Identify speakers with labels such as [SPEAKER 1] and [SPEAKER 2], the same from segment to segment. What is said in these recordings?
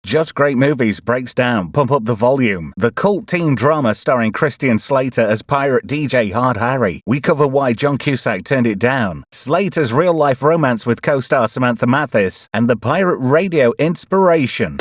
[SPEAKER 1] Just Great Movies breaks down Pump Up the Volume, the cult teen drama starring Christian Slater as pirate DJ Hard Harry. We cover why John Cusack turned it down, Slater's real-life romance with co-star Samantha Mathis, and the pirate radio inspiration.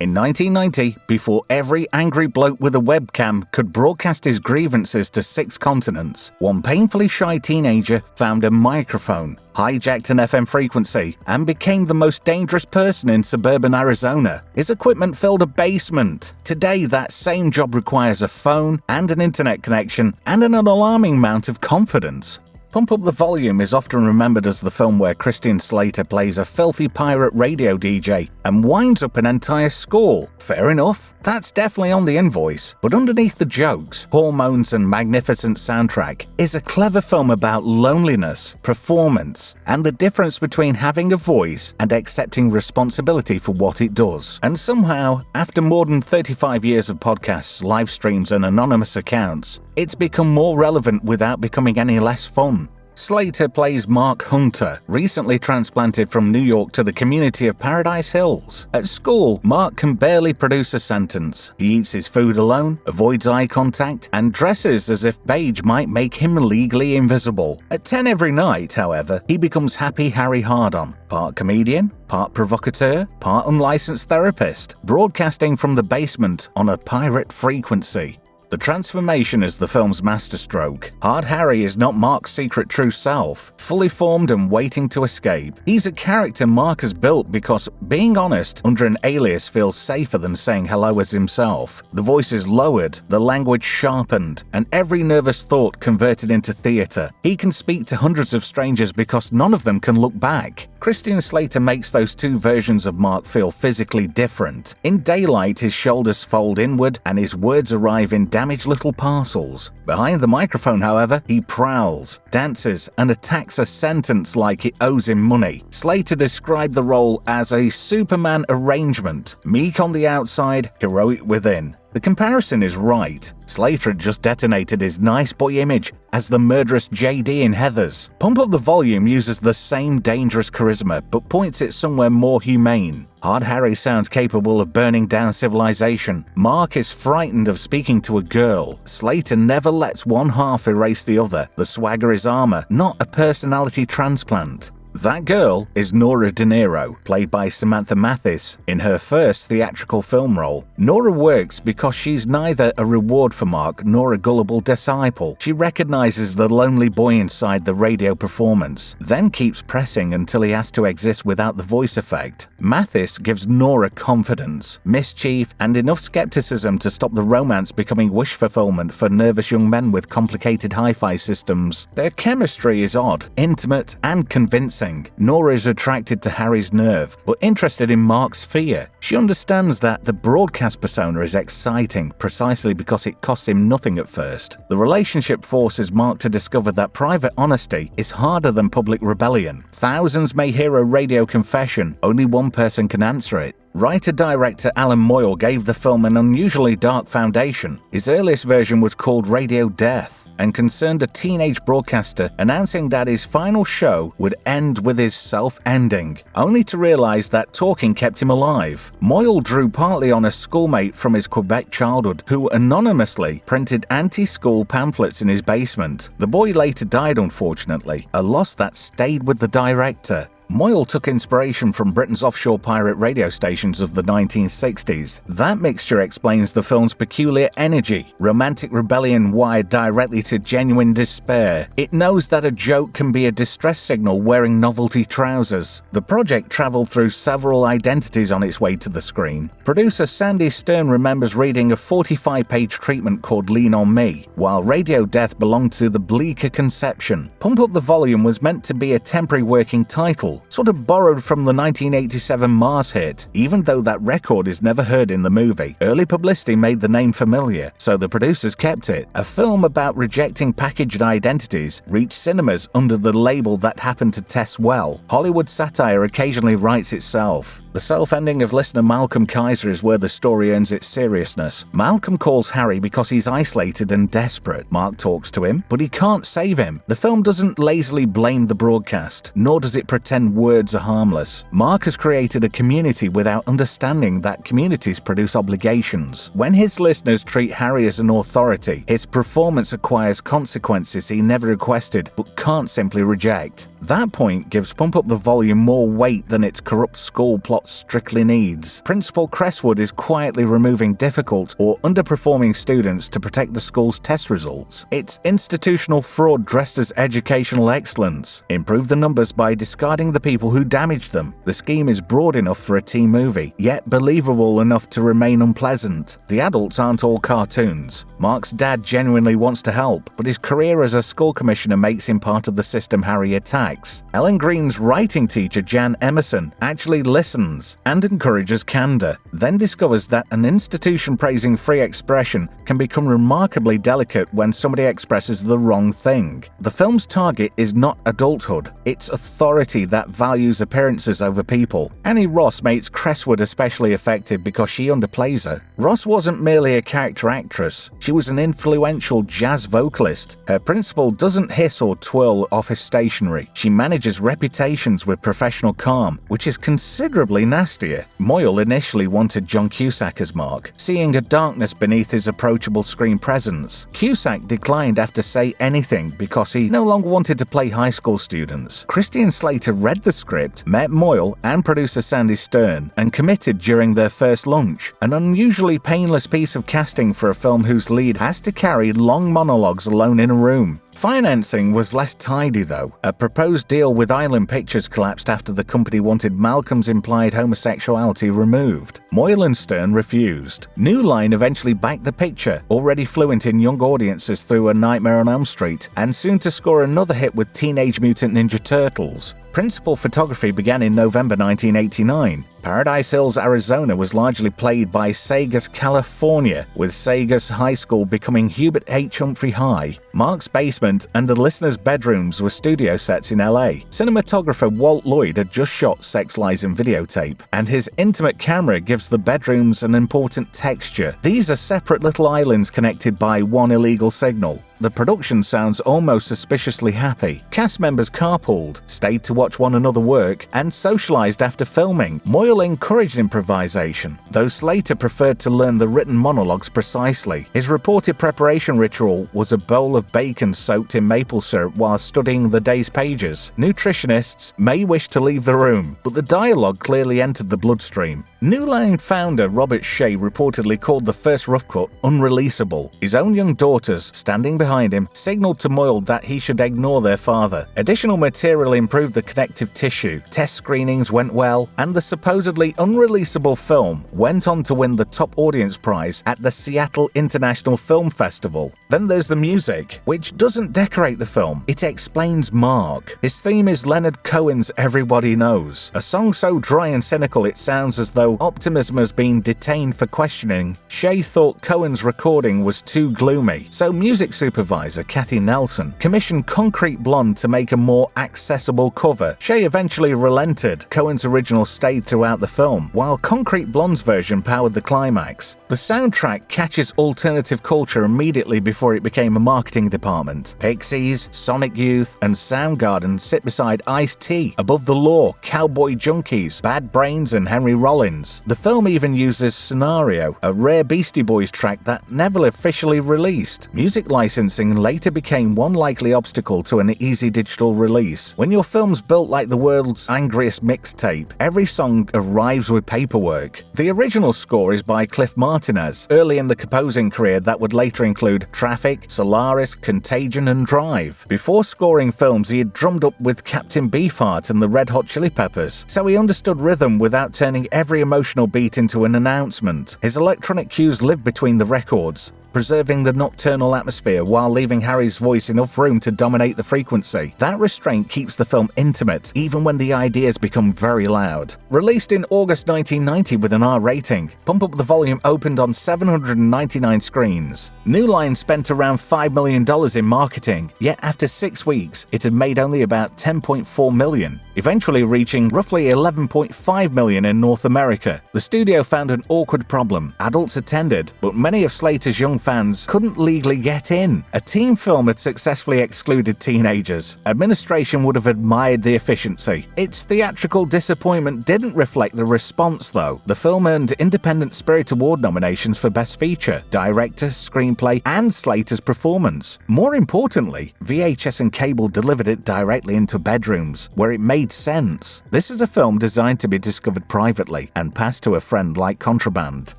[SPEAKER 1] In 1990, before every angry bloke with a webcam could broadcast his grievances to 6 continents, one painfully shy teenager found a microphone, hijacked an FM frequency, and became the most dangerous person in suburban Arizona. His equipment filled a basement. Today, that same job requires a phone and an internet connection and an alarming amount of confidence. Pump Up the Volume is often remembered as the film where Christian Slater plays a filthy pirate radio DJ and winds up an entire school. Fair enough, that's definitely on the invoice, but underneath the jokes, hormones and magnificent soundtrack is a clever film about loneliness, performance, and the difference between having a voice and accepting responsibility for what it does. And somehow, after more than 35 years of podcasts, live streams, and anonymous accounts, it's become more relevant without becoming any less fun. Slater plays Mark Hunter, recently transplanted from New York to the community of Paradise Hills. At school, Mark can barely produce a sentence. He eats his food alone, avoids eye contact, and dresses as if beige might make him legally invisible. At 10 every night, however, he becomes Happy Harry Hardon, part comedian, part provocateur, part unlicensed therapist, broadcasting from the basement on a pirate frequency. The transformation is the film's masterstroke. Hard Harry is not Mark's secret true self, fully formed and waiting to escape. He's a character Mark has built because, being honest, under an alias feels safer than saying hello as himself. The voice is lowered, the language sharpened, and every nervous thought converted into theatre. He can speak to hundreds of strangers because none of them can look back. Christian Slater makes those two versions of Mark feel physically different. In daylight, his shoulders fold inward and his words arrive in damaged little parcels. Behind the microphone, however, he prowls, dances, and attacks a sentence like it owes him money. Slater described the role as a Superman arrangement, meek on the outside, heroic within. The comparison is right. Slater had just detonated his nice boy image as the murderous JD in Heathers. Pump Up the Volume uses the same dangerous charisma, but points it somewhere more humane. Hard Harry sounds capable of burning down civilization. Mark is frightened of speaking to a girl. Slater never lets one half erase the other. The swagger is armor, not a personality transplant. That girl is Nora De Niro, played by Samantha Mathis, in her first theatrical film role. Nora works because she's neither a reward for Mark nor a gullible disciple. She recognizes the lonely boy inside the radio performance, then keeps pressing until he has to exist without the voice effect. Mathis gives Nora confidence, mischief, and enough skepticism to stop the romance becoming wish fulfillment for nervous young men with complicated hi-fi systems. Their chemistry is odd, intimate, and convincing. Nora is attracted to Harry's nerve, but interested in Mark's fear. She understands that the broadcast persona is exciting precisely because it costs him nothing at first. The relationship forces Mark to discover that private honesty is harder than public rebellion. Thousands may hear a radio confession, only one person can answer it. Writer-director Alan Moyle gave the film an unusually dark foundation. His earliest version was called Radio Death and concerned a teenage broadcaster announcing that his final show would end with his self-ending, only to realize that talking kept him alive. Moyle drew partly on a schoolmate from his Quebec childhood who anonymously printed anti-school pamphlets in his basement. The boy later died, unfortunately, a loss that stayed with the director. Moyle took inspiration from Britain's offshore pirate radio stations of the 1960s. That mixture explains the film's peculiar energy, romantic rebellion wired directly to genuine despair. It knows that a joke can be a distress signal wearing novelty trousers. The project traveled through several identities on its way to the screen. Producer Sandy Stern remembers reading a 45-page treatment called Lean on Me, while Radio Death belonged to the bleaker conception. Pump Up the Volume was meant to be a temporary working title, sort of borrowed from the 1987 Mars hit, even though that record is never heard in the movie. Early publicity made the name familiar, so the producers kept it. A film about rejecting packaged identities reached cinemas under the label that happened to test well. Hollywood satire occasionally writes itself. The self-ending of listener Malcolm Kaiser is where the story earns its seriousness. Malcolm calls Harry because he's isolated and desperate. Mark talks to him, but he can't save him. The film doesn't lazily blame the broadcast, nor does it pretend words are harmless. Mark has created a community without understanding that communities produce obligations. When his listeners treat Harry as an authority, his performance acquires consequences he never requested but can't simply reject. That point gives Pump Up the Volume more weight than its corrupt school plot strictly needs. Principal Crestwood is quietly removing difficult or underperforming students to protect the school's test results. It's institutional fraud dressed as educational excellence. Improve the numbers by discarding the people who damaged them. The scheme is broad enough for a teen movie, yet believable enough to remain unpleasant. The adults aren't all cartoons. Mark's dad genuinely wants to help, but his career as a school commissioner makes him part of the system Harry attacks. Ellen Green's writing teacher, Jan Emerson, actually listens and encourages candor, then discovers that an institution praising free expression can become remarkably delicate when somebody expresses the wrong thing. The film's target is not adulthood, it's authority that values appearances over people. Annie Ross makes Crestwood especially effective because she underplays her. Ross wasn't merely a character actress, she was an influential jazz vocalist. Her principal doesn't hiss or twirl office stationery. She manages reputations with professional calm, which is considerably nastier. Moyle initially wanted John Cusack as Mark, seeing a darkness beneath his approachable screen presence. Cusack declined after Say Anything because he no longer wanted to play high school students. Christian Slater read the script, met Moyle and producer Sandy Stern, and committed during their first lunch. An unusually painless piece of casting for a film whose lead has to carry long monologues alone in a room. Financing was less tidy though. A proposed deal with Island Pictures collapsed after the company wanted Malcolm's implied homosexuality removed. Moyle and Stern refused. New Line eventually backed the picture, already fluent in young audiences through A Nightmare on Elm Street, and soon to score another hit with Teenage Mutant Ninja Turtles. Principal photography began in November 1989. Paradise Hills, Arizona was largely played by Sagas, California, with Sagas High School becoming Hubert H. Humphrey High. Mark's basement and the listeners' bedrooms were studio sets in LA. Cinematographer Walt Lloyd had just shot Sex, Lies and Videotape, and his intimate camera gives the bedrooms an important texture. These are separate little islands connected by one illegal signal. The production sounds almost suspiciously happy. Cast members carpooled, stayed to watch one another work, and socialized after filming. Moyle encouraged improvisation, though Slater preferred to learn the written monologues precisely. His reported preparation ritual was a bowl of bacon soaked in maple syrup while studying the day's pages. Nutritionists may wish to leave the room, but the dialogue clearly entered the bloodstream. New Line founder Robert Shea reportedly called the first rough cut unreleasable. His own young daughters, standing behind him, signaled to Moyle that he should ignore their father. Additional material improved the connective tissue, test screenings went well, and the supposedly unreleasable film went on to win the top audience prize at the Seattle International Film Festival. Then there's the music, which doesn't decorate the film, it explains Mark. His theme is Leonard Cohen's Everybody Knows, a song so dry and cynical it sounds as though optimism has been detained for questioning. Shea thought Cohen's recording was too gloomy, so music supervisor Kathy Nelson commissioned Concrete Blonde to make a more accessible cover. Shea eventually relented. Cohen's original stayed throughout the film, while Concrete Blonde's version powered the climax. The soundtrack catches alternative culture immediately before it became a marketing department. Pixies, Sonic Youth, and Soundgarden sit beside Ice-T, Above the Law, Cowboy Junkies, Bad Brains, and Henry Rollins. The film even uses Scenario, a rare Beastie Boys track that never officially released. Music licensing later became one likely obstacle to an easy digital release. When your film's built like the world's angriest mixtape, every song arrives with paperwork. The original score is by Cliff Martinez, early in the composing career that would later include Traffic, Solaris, Contagion, and Drive. Before scoring films, he had drummed up with Captain Beefheart and the Red Hot Chili Peppers, so he understood rhythm without turning every emotional beat into an announcement. His electronic cues lived between the records, preserving the nocturnal atmosphere while leaving Harry's voice enough room to dominate the frequency. That restraint keeps the film intimate, even when the ideas become very loud. Released in August 1990 with an R rating, Pump Up the Volume opened on 799 screens. New Line spent around $5 million in marketing, yet after 6 weeks, it had made only about $10.4 million, eventually reaching roughly $11.5 million in North America. The studio found an awkward problem. Adults attended, but many of Slater's young fans couldn't legally get in. A teen film had successfully excluded teenagers. Administration would have admired the efficiency. Its theatrical disappointment didn't reflect the response, though. The film earned Independent Spirit Award nominations for Best Feature, Director, Screenplay, and Slater's performance. More importantly, VHS and cable delivered it directly into bedrooms, where it made sense. This is a film designed to be discovered privately and passed to a friend like contraband.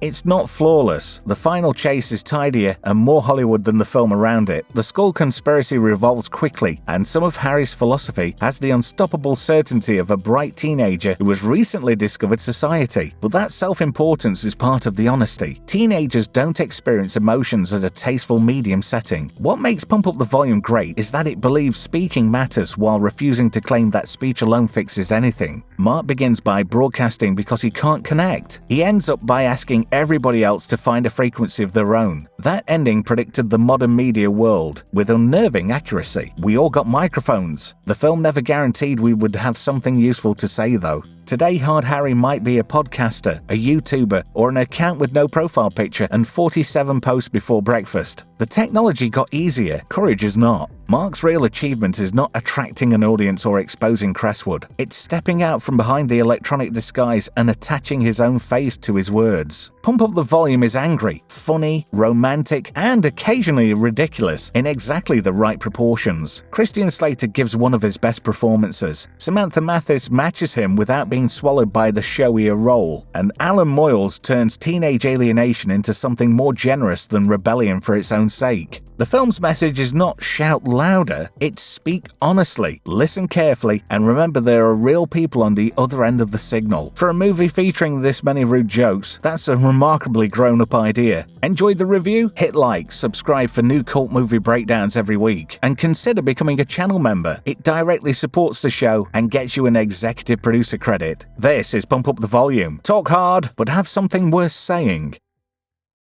[SPEAKER 1] It's not flawless. The final chase is tidier and more Hollywood than the film around it. The Skull conspiracy revolves quickly, and some of Harry's philosophy has the unstoppable certainty of a bright teenager who has recently discovered society. But that self-importance is part of the honesty. Teenagers don't experience emotions at a tasteful medium setting. What makes Pump Up the Volume great is that it believes speaking matters while refusing to claim that speech alone fixes anything. Mark begins by broadcasting because he can't connect. He ends up by asking everybody else to find a frequency of their own. That ending predicted the modern media world with unnerving accuracy. We all got microphones. The film never guaranteed we would have something useful to say, though. Today, Hard Harry might be a podcaster, a YouTuber, or an account with no profile picture and 47 posts before breakfast. The technology got easier, courage is not. Mark's real achievement is not attracting an audience or exposing Crestwood. It's stepping out from behind the electronic disguise and attaching his own face to his words. Pump Up the Volume is angry, funny, romantic, and occasionally ridiculous in exactly the right proportions. Christian Slater gives one of his best performances. Samantha Mathis matches him without being swallowed by the showier role, and Alan Moyles turns teenage alienation into something more generous than rebellion for its own sake. The film's message is not shout louder, it's speak honestly, listen carefully, and remember there are real people on the other end of the signal. For a movie featuring this many rude jokes, that's a remarkably grown-up idea. Enjoyed the review? Hit like, subscribe for new cult movie breakdowns every week, and consider becoming a channel member. It directly supports the show and gets you an executive producer credit. This is Pump Up the Volume. Talk hard, but have something worth saying.